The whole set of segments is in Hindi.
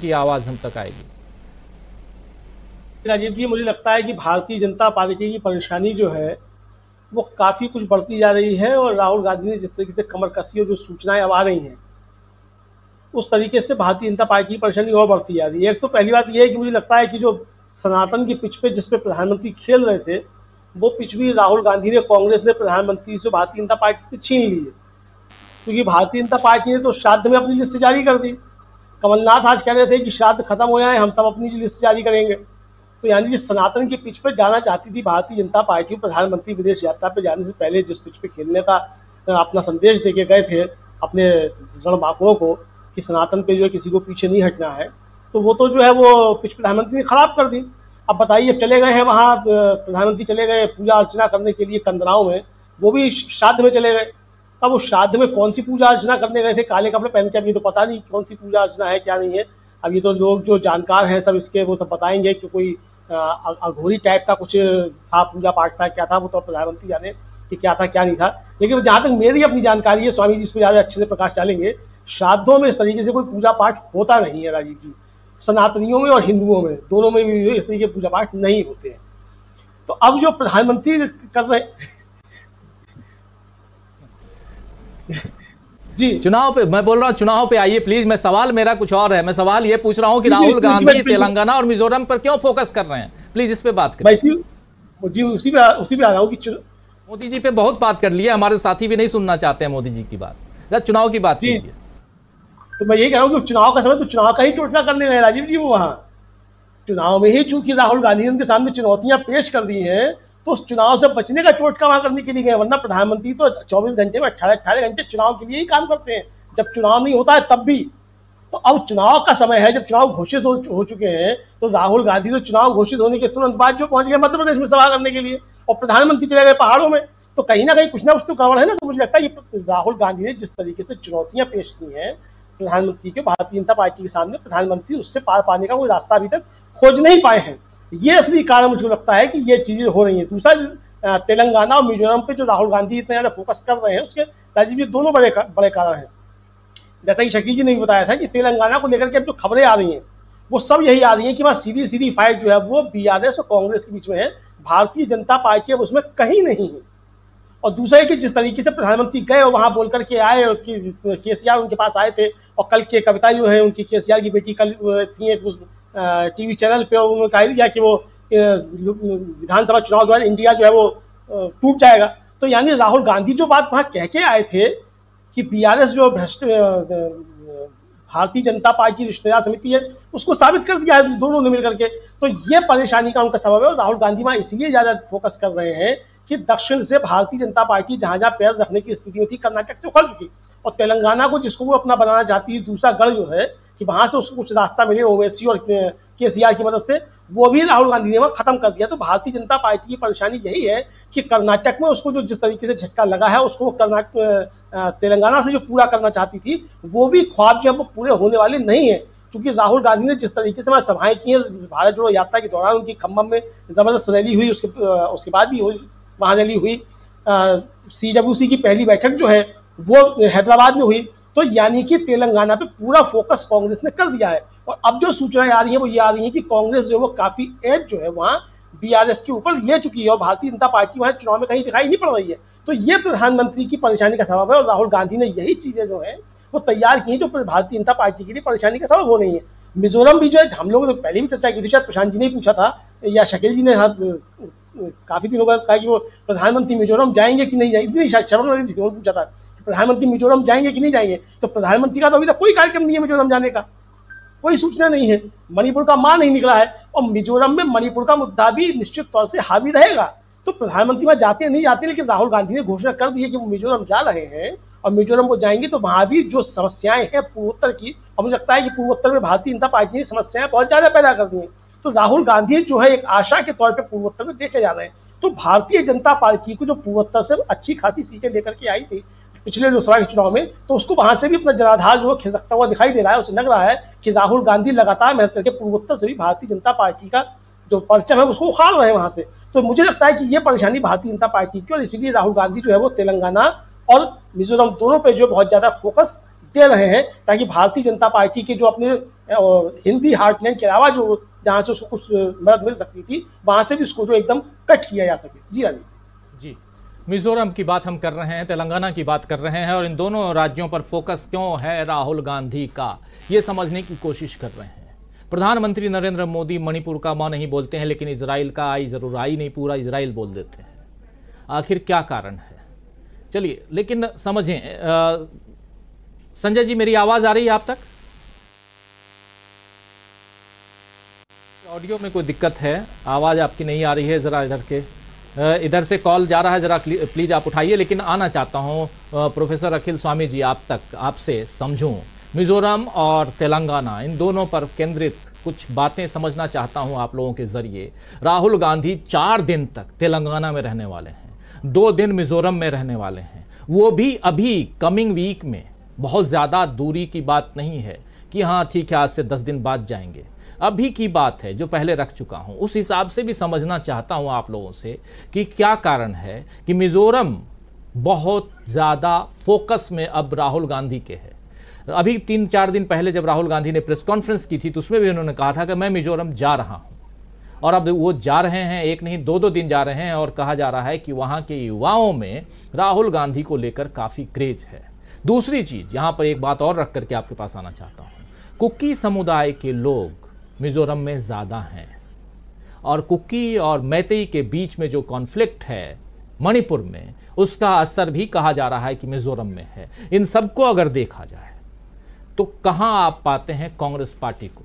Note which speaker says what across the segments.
Speaker 1: की आवाज हम तक आएगी?
Speaker 2: राजीव जी, मुझे लगता है कि भारतीय जनता पार्टी की परेशानी जो है वो काफ़ी कुछ बढ़ती जा रही है, और राहुल गांधी ने जिस तरीके से कमर कसी और जो सूचनाएं अब आ रही हैं उस तरीके से भारतीय जनता पार्टी की परेशानी और बढ़ती जा रही है। एक तो पहली बात यह है कि मुझे लगता है कि जो सनातन की पिच पे जिस पे प्रधानमंत्री खेल रहे थे, वो पिच भी राहुल गांधी ने, कांग्रेस ने प्रधानमंत्री से, भारतीय जनता पार्टी से छीन ली है। क्योंकि भारतीय जनता पार्टी ने तो श्राद्ध में अपनी लिस्ट जारी कर दी। कमलनाथ आज कह रहे थे कि श्राद्ध खत्म हो जाए, हम तब अपनी लिस्ट जारी करेंगे। तो यानी कि सनातन की पिच पर जाना चाहती थी भारतीय जनता पार्टी, प्रधानमंत्री विदेश यात्रा पर जाने से पहले जिस पिच पे खेलने का अपना संदेश देके गए थे अपने रणबांकुरों को कि सनातन पे जो है किसी को पीछे नहीं हटना है, तो वो तो जो है वो पिच प्रधानमंत्री ने खराब कर दी। अब बताइए, अब चले गए हैं वहाँ, प्रधानमंत्री चले गए पूजा अर्चना करने के लिए कंदराओं में, वो भी श्राद्ध में चले गए। अब उस श्राद्ध में कौन सी पूजा अर्चना करने गए थे काले कपड़े पहन के, अब ये तो पता नहीं कौन सी पूजा अर्चना है क्या नहीं है। अब ये तो लोग जो जानकार हैं सब इसके वो सब बताएंगे कि कोई अघोरी टाइप का कुछ था, पूजा पाठ था, क्या था, वो तो प्रधानमंत्री जाने कि क्या था क्या नहीं था। लेकिन जहाँ तक मेरी अपनी जानकारी है, स्वामी जी इस पर ज़्यादा अच्छे से प्रकाश डालेंगे, श्राद्धों में इस तरीके से कोई पूजा पाठ होता नहीं है राजीव जी। सनातनियों में और हिंदुओं में दोनों में भी इस तरीके पूजा पाठ नहीं होते हैं। तो अब जो प्रधानमंत्री कर रहे
Speaker 1: जी, चुनाव पे मैं बोल रहा हूँ, चुनाव पे आइए प्लीज। मैं सवाल मेरा कुछ और है, मैं सवाल ये पूछ रहा हूँ कि राहुल गांधी तेलंगाना और मिजोरम पर क्यों फोकस कर रहे हैं, प्लीज इस पे बात करें।
Speaker 2: जी उसी पे आ रहा हूँ कि
Speaker 1: मोदी जी पे बहुत बात कर लिया, हमारे साथी भी नहीं सुनना चाहते हैं मोदी जी की बात, चुनाव की बात कीजिए।
Speaker 2: तो मैं यही कह रहा हूँ कि चुनाव का समय तो चुनाव का ही टोटका करने गए राजीव जी। वो वहाँ चुनाव में ही चूंकि राहुल गांधी ने उनके सामने चुनौतियां पेश कर दी हैं, तो उस चुनाव से बचने का टोटका वहां करने के लिए गए। वरना प्रधानमंत्री तो 24 घंटे में 18 घंटे चुनाव के लिए ही काम करते हैं, जब चुनाव नहीं होता है तब भी। तो अब चुनाव का समय है, जब चुनाव घोषित हो चुके हैं, तो राहुल गांधी तो चुनाव घोषित होने के तुरंत बाद जो पहुंच गए मध्य प्रदेश में सभा करने के लिए, और प्रधानमंत्री चले गए पहाड़ों में। तो कहीं ना कहीं कुछ ना कुछ तो गड़बड़ है ना। तो मुझे लगता है ये राहुल गांधी ने जिस तरीके से चुनौतियां पेश की हैं प्रधानमंत्री के, भारतीय जनता पार्टी के सामने, प्रधानमंत्री उससे पार पाने का कोई रास्ता अभी तक खोज नहीं पाए हैं। ये असली कारण मुझे लगता है कि ये चीजें हो रही हैं। दूसरा, तेलंगाना और मिजोरम पे जो राहुल गांधी इतना ज्यादा फोकस कर रहे हैं, उसके राजीव जी दोनों बड़े कारण हैं। जैसा कि शकील जी ने भी बताया था कि तेलंगाना को लेकर के अब जो खबरें आ रही हैं वो सब यही आ रही हैं कि वहाँ सीधी फाइट जो है वो बीआरएस और कांग्रेस के बीच में है, भारतीय जनता पार्टी अब उसमें कहीं नहीं है। और दूसरा है कि जिस तरीके से प्रधानमंत्री गए और वहां बोल करके आए, और केसीआर उनके पास आए थे, और कल के कविता जो है उनकी, केसीआर की बेटी कल थी एक उस टीवी चैनल पे, उन्होंने कहा दिया कि वो विधानसभा चुनाव जो है इंडिया जो है वो टूट जाएगा। तो यानी राहुल गांधी जो बात वहां कह के आए थे कि बीआरएस जो भ्रष्ट भारतीय जनता पार्टी रिश्तेदार समिति है, उसको साबित कर दिया है दोनों ने मिलकर के। तो ये परेशानी का उनका सबब है। और राहुल गांधी वहां इसलिए ज्यादा फोकस कर रहे हैं कि दक्षिण से भारतीय जनता पार्टी जहां जहां पैर रखने की स्थिति में थी, कर्नाटक से उखड़ चुकी, और तेलंगाना को जिसको वो अपना बनाना चाहती है, दूसरा गढ़ जो है कि वहां से उसको कुछ रास्ता मिले ओवैसी और केसीआर की मदद से, वो भी राहुल गांधी ने वहां खत्म कर दिया। तो भारतीय जनता पार्टी की परेशानी यही है कि कर्नाटक में उसको जो जिस तरीके से झटका लगा है, उसको तेलंगाना से जो पूरा करना चाहती थी, वो भी ख्वाब जो है वो पूरे होने वाले नहीं है। क्योंकि राहुल गांधी ने जिस तरीके से वहाँ सभाएं की हैं, भारत जोड़ो यात्रा के दौरान उनकी खम्मम में जबरदस्त रैली हुई, उसके बाद भी वहाँ रैली हुई, CWC की पहली बैठक जो है वो हैदराबाद में हुई। तो यानी कि तेलंगाना पे पूरा फोकस कांग्रेस ने कर दिया है। और अब जो सूचनाएं आ रही हैं वो ये आ रही हैं कि कांग्रेस जो है वो काफी एज जो है वहाँ बीआरएस के ऊपर ले चुकी है, और भारतीय जनता पार्टी वहाँ चुनाव में कहीं दिखाई नहीं पड़ रही है। तो ये प्रधानमंत्री की परेशानी का सबब है, और राहुल गांधी ने यही चीजें जो है वो तैयार की हैं जो भारतीय जनता पार्टी के लिए परेशानी का सबब हो रही है। मिजोरम भी जो है, हम लोगों ने पहले भी चर्चा की थी, शायद प्रशांत जी ने पूछा था या शकील जी ने काफी दिनों का कहा कि वो प्रधानमंत्री मिजोरम जाएंगे कि नहीं जाएंगे, नहीं शायद शरण जी ने पूछा था प्रधानमंत्री मिजोरम जाएंगे कि नहीं जाएंगे। तो प्रधानमंत्री का तो अभी तक कोई कार्यक्रम नहीं है मिजोरम जाने का, कोई सूचना नहीं है, मणिपुर का मान नहीं निकला है, और मिजोरम में मणिपुर का मुद्दा भी निश्चित तौर से हावी रहेगा। तो प्रधानमंत्री वहां जाते नहीं जाते, लेकिन राहुल गांधी ने घोषणा कर दी है कि वो मिजोरम जा रहे हैं, और मिजोरम को जाएंगे तो वहां भी जो समस्याएं हैं पूर्वोत्तर की, और मुझे लगता है कि पूर्वोत्तर में भारतीय जनता पार्टी ने समस्याएं बहुत ज्यादा पैदा कर दी हैं। तो राहुल गांधी जो है एक आशा के तौर पर पूर्वोत्तर में देखे जा रहे हैं। तो भारतीय जनता पार्टी को जो पूर्वोत्तर से अच्छी खासी सीटें लेकर के आई थी पिछले लोकसभा के चुनाव में, तो उसको वहां से भी अपना जनाधार जो खिसकता हुआ दिखाई दे रहा है। उसे लग रहा है कि राहुल गांधी लगातार मेहनत करके पूर्वोत्तर से भी भारतीय जनता पार्टी का जो परचम है उसको उखाड़ रहे हैं वहां से। तो मुझे लगता है कि ये परेशानी भारतीय जनता पार्टी की, और इसीलिए राहुल गांधी जो है वो तेलंगाना और मिजोरम दोनों पे जो बहुत ज्यादा फोकस दे रहे हैं, ताकि भारतीय जनता पार्टी के जो अपने हिंदी हार्टलैंड के अलावा जो जहाँ से उसको कुछ मदद मिल सकती थी, वहां से भी उसको जो एकदम कट किया जा सके। जी राजीव
Speaker 1: जी, मिजोरम की बात हम कर रहे हैं, तेलंगाना की बात कर रहे हैं, और इन दोनों राज्यों पर फोकस क्यों है राहुल गांधी का, ये समझने की कोशिश कर रहे हैं। प्रधानमंत्री नरेंद्र मोदी मणिपुर का मां नहीं बोलते हैं, लेकिन इजराइल का आई जरूर आई नहीं, पूरा इजराइल बोल देते हैं। आखिर क्या कारण है? चलिए, लेकिन समझें। संजय जी, मेरी आवाज आ रही है आप तक? ऑडियो में कोई दिक्कत है, आवाज आपकी नहीं आ रही है, जरा इधर से कॉल जा रहा है, जरा प्लीज आप उठाइए। लेकिन आना चाहता हूं प्रोफेसर अखिल स्वामी जी आप तक, आपसे समझूं मिजोरम और तेलंगाना, इन दोनों पर केंद्रित कुछ बातें समझना चाहता हूं आप लोगों के जरिए। राहुल गांधी 4 दिन तक तेलंगाना में रहने वाले हैं, 2 दिन मिजोरम में रहने वाले हैं, वो भी अभी कमिंग वीक में। बहुत ज़्यादा दूरी की बात नहीं है कि हाँ ठीक है आज से 10 दिन बाद जाएंगे, अभी की बात है जो पहले रख चुका हूं। उस हिसाब से भी समझना चाहता हूं आप लोगों से कि क्या कारण है कि मिजोरम बहुत ज़्यादा फोकस में अब राहुल गांधी के है। अभी 3-4 दिन पहले जब राहुल गांधी ने प्रेस कॉन्फ्रेंस की थी तो उसमें भी उन्होंने कहा था कि मैं मिजोरम जा रहा हूं, और अब वो जा रहे हैं, एक नहीं 2-2 दिन जा रहे हैं, और कहा जा रहा है कि वहां के युवाओं में राहुल गांधी को लेकर काफ़ी क्रेज है। दूसरी चीज़, यहाँ पर एक बात और रख करके आपके पास आना चाहता हूँ, कुकी समुदाय के लोग मिजोरम में ज़्यादा हैं, और कुकी और मैतेई के बीच में जो कॉन्फ्लिक्ट है मणिपुर में, उसका असर भी कहा जा रहा है कि मिजोरम में है। इन सबको अगर देखा जाए तो कहां आप पाते हैं कांग्रेस पार्टी को,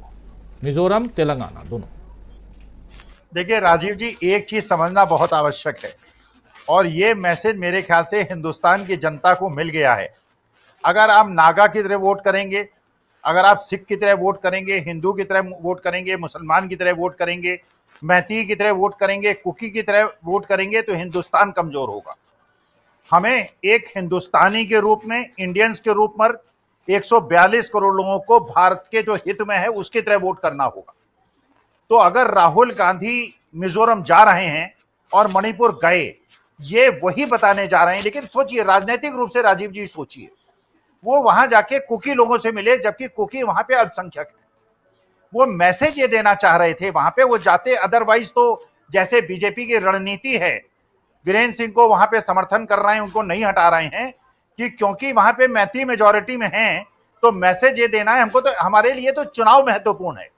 Speaker 1: मिजोरम तेलंगाना दोनों?
Speaker 3: देखिए राजीव जी, एक चीज समझना बहुत आवश्यक है, और ये मैसेज मेरे ख्याल से हिंदुस्तान की जनता को मिल गया है। अगर आप नागा की तरह वोट करेंगे, अगर आप सिख की तरह वोट करेंगे, हिंदू की तरह वोट करेंगे, मुसलमान की तरह वोट करेंगे, मैती की तरह वोट करेंगे, कुकी की तरह वोट करेंगे, तो हिंदुस्तान कमजोर होगा। हमें एक हिंदुस्तानी के रूप में, इंडियंस के रूप में 142 करोड़ लोगों को भारत के जो हित में है उसकी तरह वोट करना होगा। तो अगर राहुल गांधी मिजोरम जा रहे हैं और मणिपुर गए, ये वही बताने जा रहे हैं। लेकिन सोचिए, राजनीतिक रूप से राजीव जी सोचिए, वो वहां जाके कुकी लोगों से मिले, जबकि कुकी वहां पे अल्पसंख्यक है। वो मैसेज ये देना चाह रहे थे वहां पे वो जाते। अदरवाइज तो जैसे बीजेपी की रणनीति है, वीरेंद्र सिंह को वहां पे समर्थन कर रहे हैं, उनको नहीं हटा रहे हैं, कि क्योंकि वहां पे मैती मेजॉरिटी में हैं, तो मैसेज ये देना है हमको, तो हमारे लिए तो चुनाव महत्वपूर्ण है।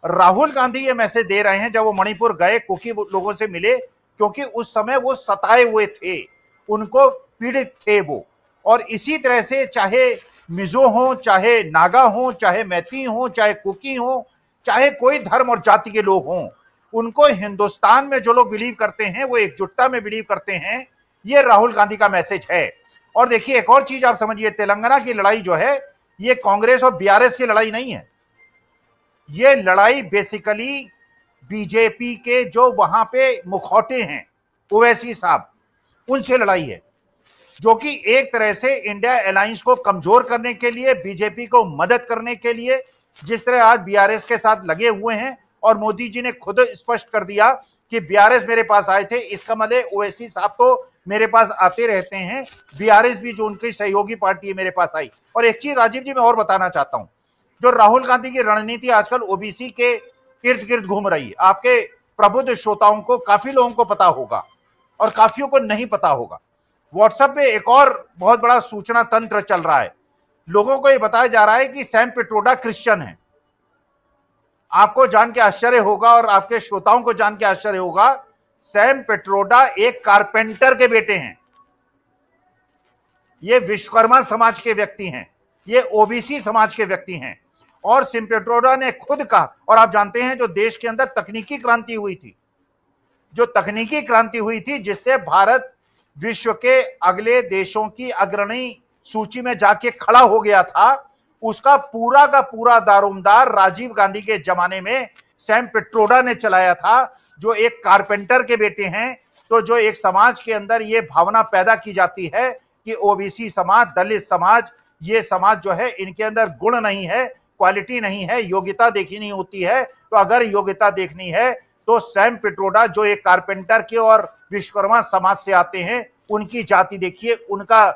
Speaker 3: राहुल गांधी ये मैसेज दे रहे हैं जब वो मणिपुर गए, कुकी लोगों से मिले, क्योंकि उस समय वो सताए हुए थे, उनको पीड़ित थे वो। और इसी तरह से चाहे मिजो हो, चाहे नागा हो, चाहे मैती हो, चाहे कुकी हो, चाहे कोई धर्म और जाति के लोग हों, उनको हिंदुस्तान में जो लोग बिलीव करते हैं वो एकजुटता में बिलीव करते हैं। ये राहुल गांधी का मैसेज है। और देखिए, एक और चीज आप समझिए, तेलंगाना की लड़ाई जो है, ये कांग्रेस और बीआरएस की लड़ाई नहीं है। ये लड़ाई बेसिकली बीजेपी के जो वहां पे मुखौटे हैं, ओवैसी साहब, उनसे लड़ाई है, जो कि एक तरह से इंडिया अलायंस को कमजोर करने के लिए, बीजेपी को मदद करने के लिए, जिस तरह आज बीआरएस के साथ लगे हुए हैं। और मोदी जी ने खुद स्पष्ट कर दिया कि बीआरएस मेरे पास आए थे, इसका मतलब ओवैसी साहब तो मेरे पास आते रहते हैं, बीआरएस भी जो उनकी सहयोगी पार्टी है मेरे पास आई। और एक चीज राजीव जी मैं और बताना चाहता हूं, जो राहुल गांधी की रणनीति आजकल ओबीसी के इर्द गिर्द घूम रही है, आपके प्रबुद्ध श्रोताओं को, काफी लोगों को पता होगा और काफियों को नहीं पता होगा। व्हाट्सएप पे एक और बहुत बड़ा सूचना तंत्र चल रहा है। लोगों को यह बताया जा रहा है कि सैम पिट्रोडा क्रिश्चियन है। आपको जान के आश्चर्य होगा और आपके श्रोताओं को जान के आश्चर्य होगा, सैम पिट्रोडा एक कारपेंटर के बेटे हैं। ये विश्वकर्मा समाज के व्यक्ति हैं, ये ओबीसी समाज के व्यक्ति हैं। और सैम पिट्रोडा ने खुद कहा, और आप जानते हैं जो देश के अंदर तकनीकी क्रांति हुई थी, जो तकनीकी क्रांति हुई थी जिससे भारत विश्व के अगले देशों की अग्रणी सूची में जाके खड़ा हो गया था, उसका पूरा का पूरा दारोमदार राजीव गांधी के जमाने में सैम पिट्रोडा ने चलाया था, जो एक कारपेंटर के बेटे हैं। तो जो एक समाज के अंदर ये भावना पैदा की जाती है कि ओबीसी समाज, दलित समाज, ये समाज जो है इनके अंदर गुण नहीं है, क्वालिटी नहीं है, योग्यता देखी नहीं होती है। तो अगर योग्यता देखनी है तो सैम पिट्रोडा जो एक कारपेंटर के और विश्वकर्मा समाज से आते हैं, उनकी जाति देखिए, उनका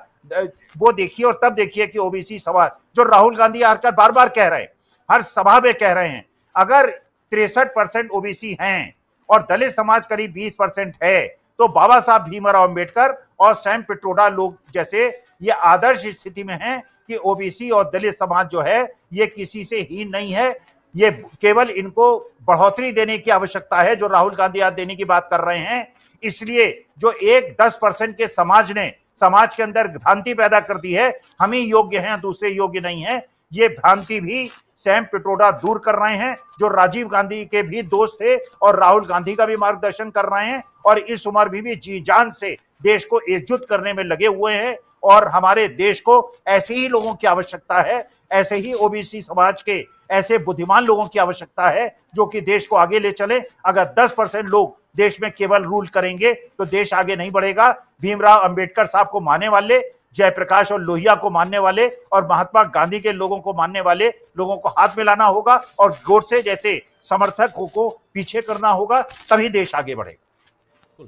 Speaker 3: वो देखिए और तब देखिए कि ओबीसी समाज, जो राहुल गांधी आकर बार बार कह रहे हैं, हर सभा में कह रहे हैं, अगर 63% ओबीसी हैं और दलित समाज करीब 20% है, तो बाबा साहब भीमराव अंबेडकर और सैम पिट्रोडा लोग जैसे ये आदर्श स्थिति में हैं कि ओबीसी और दलित समाज जो है ये किसी से हीन नहीं है। ये केवल इनको बढ़ोतरी देने की आवश्यकता है, जो राहुल गांधी आज देने की बात कर रहे हैं। इसलिए जो 10% के समाज ने समाज के अंदर भ्रांति पैदा कर दी है, हम ही योग्य हैं दूसरे योग्य नहीं है, ये भ्रांति भी सैम पिट्रोडा दूर कर रहे हैं, जो राजीव गांधी के भी दोस्त थे और राहुल गांधी का भी मार्गदर्शन कर रहे हैं, और इस उम्र भी जी जान से देश को एकजुट करने में लगे हुए हैं। और हमारे देश को ऐसे ही लोगों की आवश्यकता है, ऐसे ही ओबीसी समाज के ऐसे बुद्धिमान लोगों की आवश्यकता है जो कि देश को आगे ले चले। अगर 10% लोग देश में केवल रूल करेंगे तो देश आगे नहीं बढ़ेगा। भीमराव अंबेडकर साहब को मानने वाले, जयप्रकाश और लोहिया को मानने वाले और महात्मा गांधी के लोगों को मानने वाले लोगों को हाथ मिलाना होगा और गोडसे जैसे समर्थकों को पीछे करना होगा, तभी देश आगे बढ़ेगा।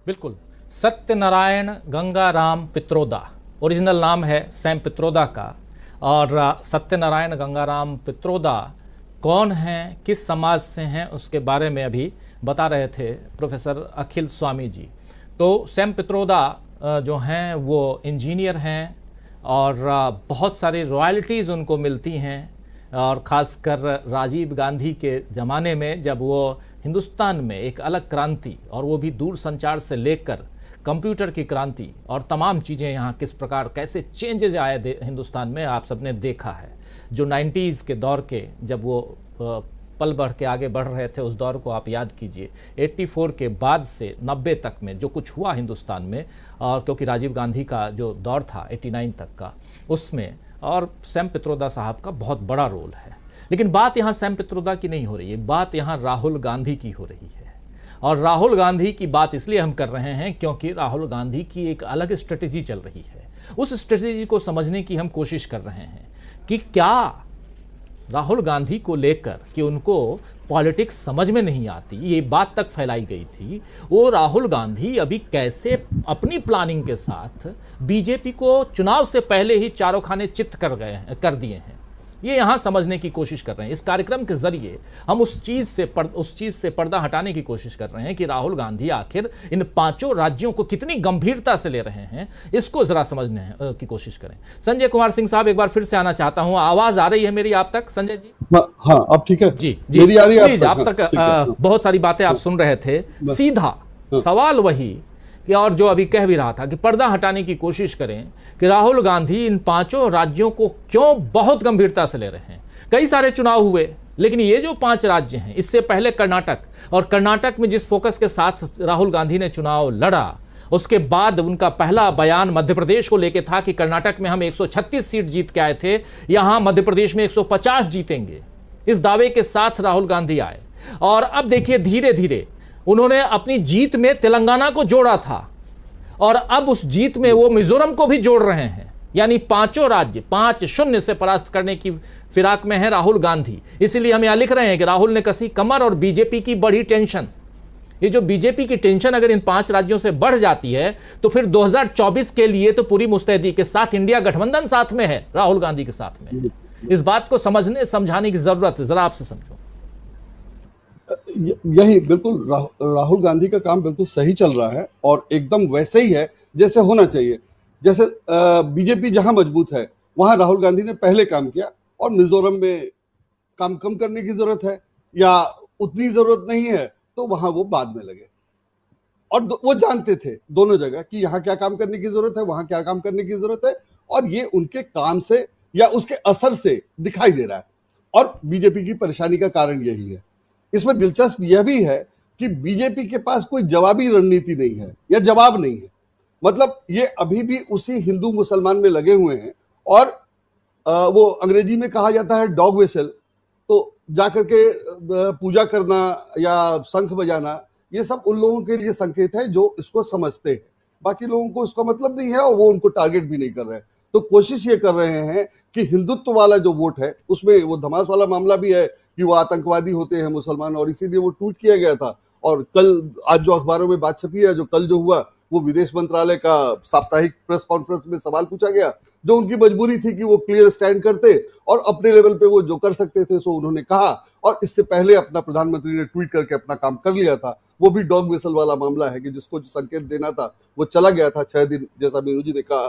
Speaker 1: बिल्कुल। सत्यनारायण गंगाराम पित्रोदा ओरिजिनल नाम है सैम पित्रोदा का, और सत्यनारायण गंगाराम पित्रोदा कौन हैं, किस समाज से हैं, उसके बारे में अभी बता रहे थे प्रोफेसर अखिल स्वामी जी। तो सैम पित्रोदा जो हैं वो इंजीनियर हैं और बहुत सारी रॉयल्टीज़ उनको मिलती हैं, और ख़ासकर राजीव गांधी के ज़माने में जब वो हिंदुस्तान में एक अलग क्रांति, और वो भी दूर संचार से लेकर कंप्यूटर की क्रांति और तमाम चीज़ें यहाँ किस प्रकार कैसे चेंजेज आए हिंदुस्तान में, आप सबने देखा है। जो 90s के दौर के जब वो पल बढ़ के आगे बढ़ रहे थे, उस दौर को आप याद कीजिए। 84 के बाद से 90 तक में जो कुछ हुआ हिंदुस्तान में, और क्योंकि राजीव गांधी का जो दौर था 89 तक का, उसमें और सैम पित्रोदा साहब का बहुत बड़ा रोल है। लेकिन बात यहाँ सैम पित्रोदा की नहीं हो रही है, बात यहाँ राहुल गांधी की हो रही है। और राहुल गांधी की बात इसलिए हम कर रहे हैं क्योंकि राहुल गांधी की एक अलग स्ट्रेटेजी चल रही है। उस स्ट्रेटेजी को समझने की हम कोशिश कर रहे हैं कि क्या राहुल गांधी को लेकर कि उनको पॉलिटिक्स समझ में नहीं आती, ये बात तक फैलाई गई थी, वो राहुल गांधी अभी कैसे अपनी प्लानिंग के साथ बीजेपी को चुनाव से पहले ही चारों खाने चित्त कर दिए हैं, ये यहाँ समझने की कोशिश कर रहे हैं। इस कार्यक्रम के जरिए हम उस चीज़ से पर्दा हटाने की कोशिश कर रहे हैं कि राहुल गांधी आखिर इन 5 राज्यों को कितनी गंभीरता से ले रहे हैं, इसको जरा समझने की कोशिश करें। संजय कुमार सिंह साहब, एक बार फिर से आना चाहता हूँ। आवाज आ रही है मेरी आप तक संजय जी?
Speaker 4: हाँ, अब ठीक है
Speaker 1: जी
Speaker 4: जी, मेरी आ रही है
Speaker 1: प्लीज। आप तक बहुत सारी बातें आप सुन रहे थे, सीधा सवाल वही कि, और जो अभी कह भी रहा था कि पर्दा हटाने की कोशिश करें कि राहुल गांधी इन 5 राज्यों को क्यों बहुत गंभीरता से ले रहे हैं। कई सारे चुनाव हुए, लेकिन ये जो 5 राज्य हैं, इससे पहले कर्नाटक, और कर्नाटक में जिस फोकस के साथ राहुल गांधी ने चुनाव लड़ा, उसके बाद उनका पहला बयान मध्य प्रदेश को लेकर था कि कर्नाटक में हम 136 सीट जीत के आए थे, यहां मध्य प्रदेश में 150 जीतेंगे। इस दावे के साथ राहुल गांधी आए, और अब देखिए धीरे धीरे उन्होंने अपनी जीत में तेलंगाना को जोड़ा था, और अब उस जीत में वो मिजोरम को भी जोड़ रहे हैं। यानी 5 राज्य 5-0 से परास्त करने की फिराक में है राहुल गांधी। इसीलिए हम यहां लिख रहे हैं कि राहुल ने कसी कमर और बीजेपी की बढ़ी टेंशन। ये जो बीजेपी की टेंशन अगर इन 5 राज्यों से बढ़ जाती है तो फिर 2024 के लिए तो पूरी मुस्तैदी के साथ इंडिया गठबंधन साथ में है, राहुल गांधी के साथ में। इस बात को समझाने की जरूरत है, जरा आपसे समझो।
Speaker 4: यही बिल्कुल राहुल गांधी का काम बिल्कुल सही चल रहा है, और एकदम वैसे ही है जैसे होना चाहिए। जैसे बीजेपी जहां मजबूत है वहां राहुल गांधी ने पहले काम किया, और मिजोरम में काम कम करने की जरूरत है या उतनी जरूरत नहीं है तो वहां वो बाद में लगे। और वो जानते थे दोनों जगह कि यहाँ क्या काम करने की जरूरत है, वहां क्या काम करने की जरूरत है, और ये उनके काम से या उसके असर से दिखाई दे रहा है। और बीजेपी की परेशानी का कारण यही है। इसमें दिलचस्प यह भी है कि बीजेपी के पास कोई जवाबी रणनीति नहीं है या जवाब नहीं है। मतलब ये अभी भी उसी हिंदू मुसलमान में लगे हुए हैं, और वो अंग्रेजी में कहा जाता है डॉग व्हिसल, तो जाकर के पूजा करना या शंख बजाना, ये सब उन लोगों के लिए संकेत है जो इसको समझते हैं। बाकी लोगों को इसका मतलब नहीं है, और वो उनको टारगेट भी नहीं कर रहे हैं। तो कोशिश ये कर रहे हैं कि हिंदुत्व वाला जो वोट है उसमें वो धमास वाला मामला भी है कि वो आतंकवादी होते हैं मुसलमान, और इसीलिए वो ट्वीट किया गया था। और कल आज जो अखबारों में बात छपी है, जो कल जो हुआ वो विदेश मंत्रालय का साप्ताहिक प्रेस कॉन्फ्रेंस में सवाल पूछा गया, जो उनकी मजबूरी थी कि वो क्लियर स्टैंड करते और अपने लेवल पे वो जो कर सकते थे सो उन्होंने कहा। और इससे पहले अपना प्रधानमंत्री ने ट्वीट करके अपना काम कर लिया था। वो भी डॉग विसल वाला मामला है कि जिसको जो संकेत देना था वो चला गया था 6 दिन, जैसा मीनू जी ने कहा।